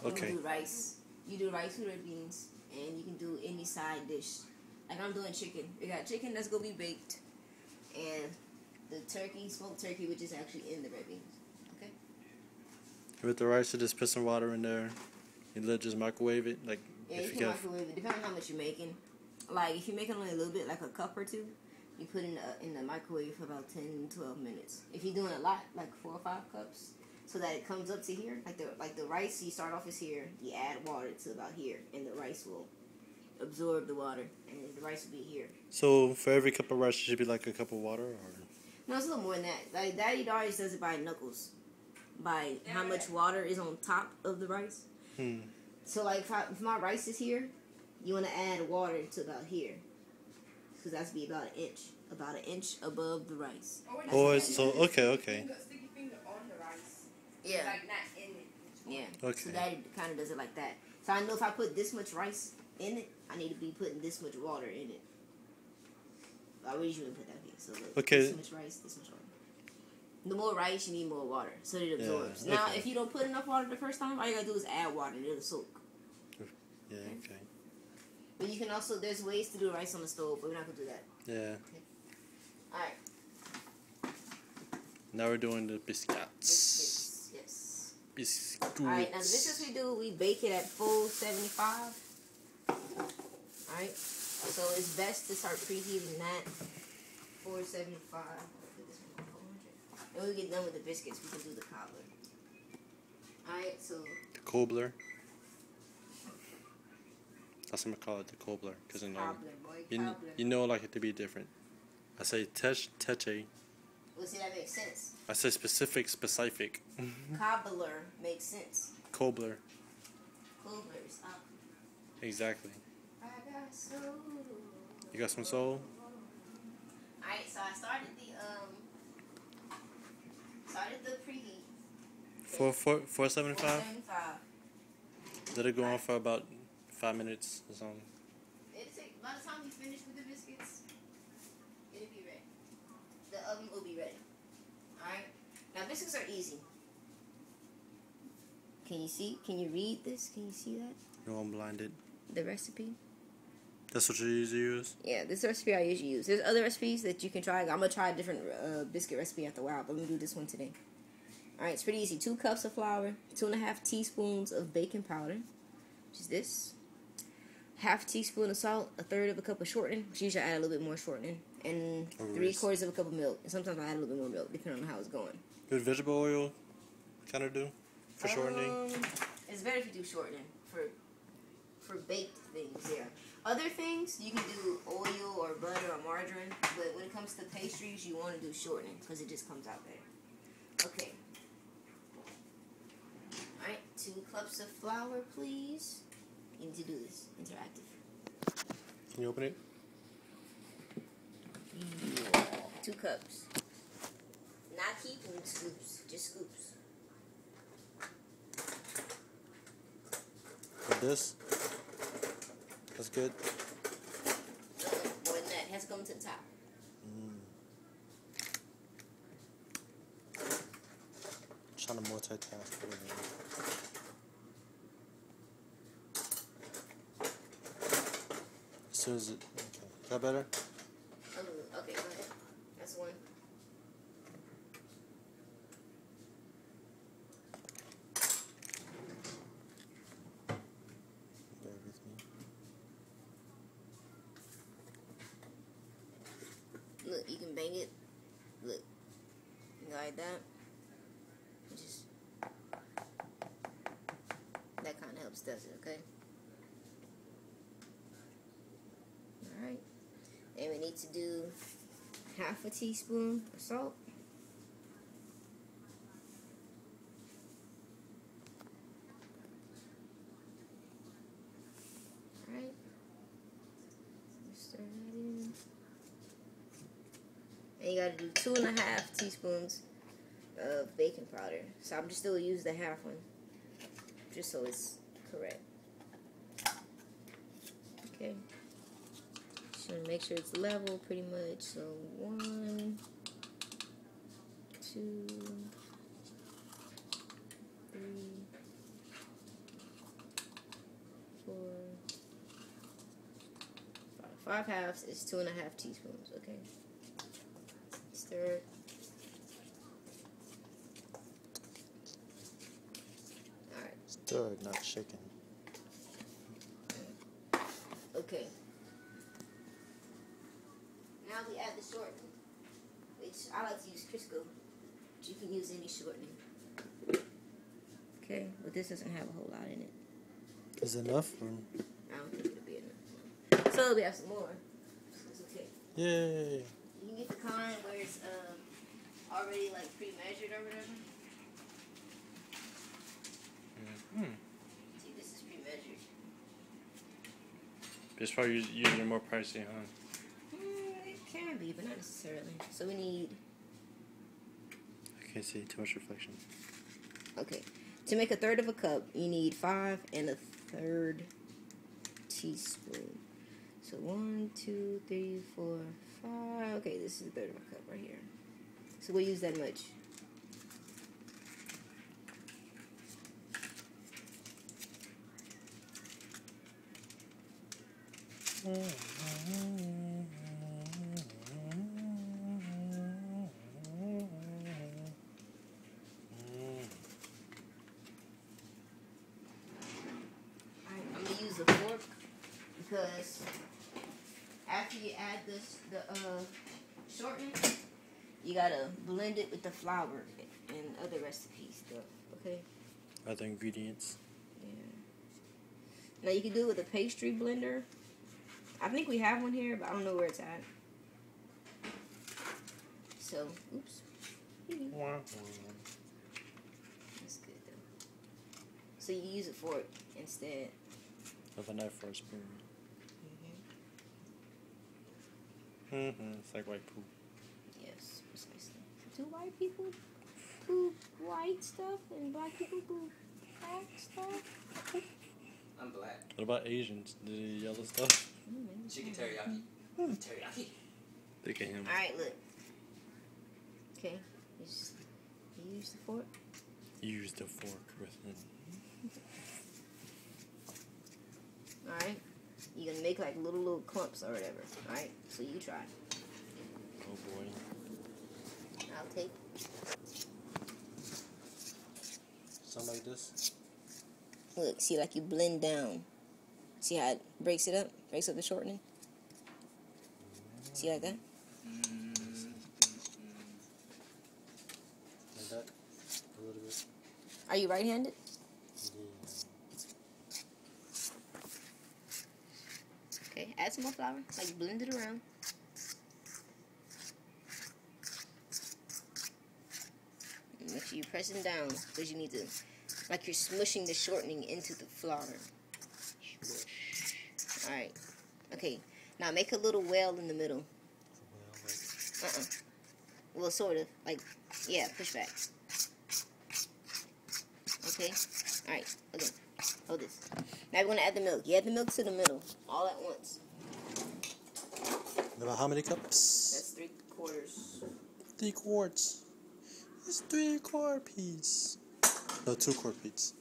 Okay. You do rice. You do rice with red beans, and you can do any side dish. Like I'm doing chicken. We got chicken that's gonna be baked, and the turkey, smoked turkey, which is actually in the red beans. Okay. With the rice, you just put some water in there. You just microwave it, like. Yeah, you can microwave it depending on how much you're making. Like if you're making only a little bit, like a cup or two, you put it in the microwave for about 10-12 minutes. If you're doing a lot, like 4 or 5 cups, so that it comes up to here, like the rice, you start off is here, you add water to about here, and the rice will absorb the water, and the rice will be here. So for every cup of rice, it should be like a cup of water, or? No, it's a little more than that. Like Daddy Darius does it by knuckles, by how much water is on top of the rice. So like if my rice is here, you want to add water to about here, because that's be about an inch above the rice. Oh, so okay. Stick your finger on the rice. Yeah. Like not in it. Yeah. Okay. So Daddy kind of does it like that. So I know if I put this much rice in it, I need to be putting this much water in it. I usually put that here. So look, okay. This much rice, this much water. The more rice, you need more water, so it absorbs. Yeah, Now, okay. if you don't put enough water the first time, all you gotta do is add water and it'll soak. Yeah. Okay. But you can also, there's ways to do rice on the stove, but we're not gonna do that. Yeah. Okay. All right. Now we're doing the biscuits. Biscuits, yes. Biscuits. All right. Now the biscuits we do, we bake it at full 75. All right. So it's best to start preheating that 475. And when we get done with the biscuits, we can do the cobbler. Alright, so... The cobbler. That's what I call it, the cobbler. Because you know like it to be different. I say teche. Well, see, that makes sense. I say specific. Cobbler makes sense. Cobbler. Cobbler's up. Exactly. I got soul. You got some soul? Alright, so I started the preheat. 475? 475. Let it go on for about 5 minutes or something. It'll take, by the time you finish with the biscuits, it'll be ready. The oven will be ready. Alright? Now, biscuits are easy. Can you see? Can you read this? Can you see that? No, I'm blinded. The recipe? That's what you usually use? Yeah, this recipe I usually use. There's other recipes that you can try. I'm going to try a different biscuit recipe after a while, but I'm going to do this one today. Alright, it's pretty easy. 2 cups of flour, 2.5 teaspoons of baking powder, which is this. 1/2 teaspoon of salt, 1/3 cup of shortening, which usually I add a little bit more shortening, and 3/4 cup of milk. And sometimes I add a little bit more milk, depending on how it's going. Good vegetable oil kind of do for shortening? It's better if you do shortening for baked things, yeah. Other things, you can do oil or butter or margarine, but when it comes to pastries, you want to do shortening because it just comes out better. Okay. Alright, 2 cups of flour, please. You need to do this. Interactive. Can you open it? Yeah. 2 cups. Not keeping scoops, just scoops. Like this? That's good. No, more than that. It has to come to the top. Trying to multitask. As soon as it. Okay. Is that better? Okay, go ahead. That's one. Bear with me. Look, you can bang it. Look. Like that. Just. That kind of helps, does it, okay? Alright. And we need to do 1/2 teaspoon of salt. Alright. Stir that in. And you gotta do 2.5 teaspoons of baking powder. So I'm just still use the 1/2 one. Just so it's correct. Okay. Just want to make sure it's level pretty much. So 1, 2, 3, 5 halves is 2.5 teaspoons. Okay. Stir it. Alright. Stirred, not shaken. Okay. Now we add the shortening, which I like to use Crisco, but you can use any shortening. Okay, but this doesn't have a whole lot in it. Is it enough? Or? I don't think it'll be enough. So we have some more. So it's okay. Yay! You can get the kind where it's already like pre-measured or whatever. See, this is pre-measured. It's probably usually more pricey, huh? It can be, but not necessarily. So we need. I can't see too much reflection. Okay. To make 1/3 cup, you need 5 1/3 teaspoon. So 1, 2, 3, 4, 5. Okay, this is 1/3 cup right here. So we'll use that much. A fork because after you add the shortening, you gotta blend it with the flour and other recipe stuff. Okay. Other ingredients. Yeah. Now you can do it with a pastry blender. I think we have one here, but I don't know where it's at. So, oops. That's good though. So you use a fork instead. With a knife or a spoon. It's like white poop. Yes, precisely. Do white people poop white stuff and black people poop black stuff? I'm black. What about Asians? The yellow stuff? Chicken teriyaki. Teriyaki. Look at him. Alright, look. Okay. You use the fork. Use the fork with him. Alright. You're gonna make like little clumps or whatever. Alright? So you try. Oh boy. I'll take. Something like this? Look, see, like you blend down. See how it breaks it up? Breaks up the shortening? See like that? Like that? A little bit. Are you right-handed? Okay, add some more flour. Like blend it around. And make sure you press it down because you need to, like you're smushing the shortening into the flour. Alright. Okay. Now make a little well in the middle. Well, sort of. Like, yeah, push back. Okay? Alright, okay. Hold this. Now we're going to add the milk. You add the milk to the middle, all at once. About how many cups? That's 3/4. 3 quarts. It's 3/4 piece. No, 2 quart piece.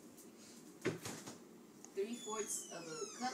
3/4 of a cup.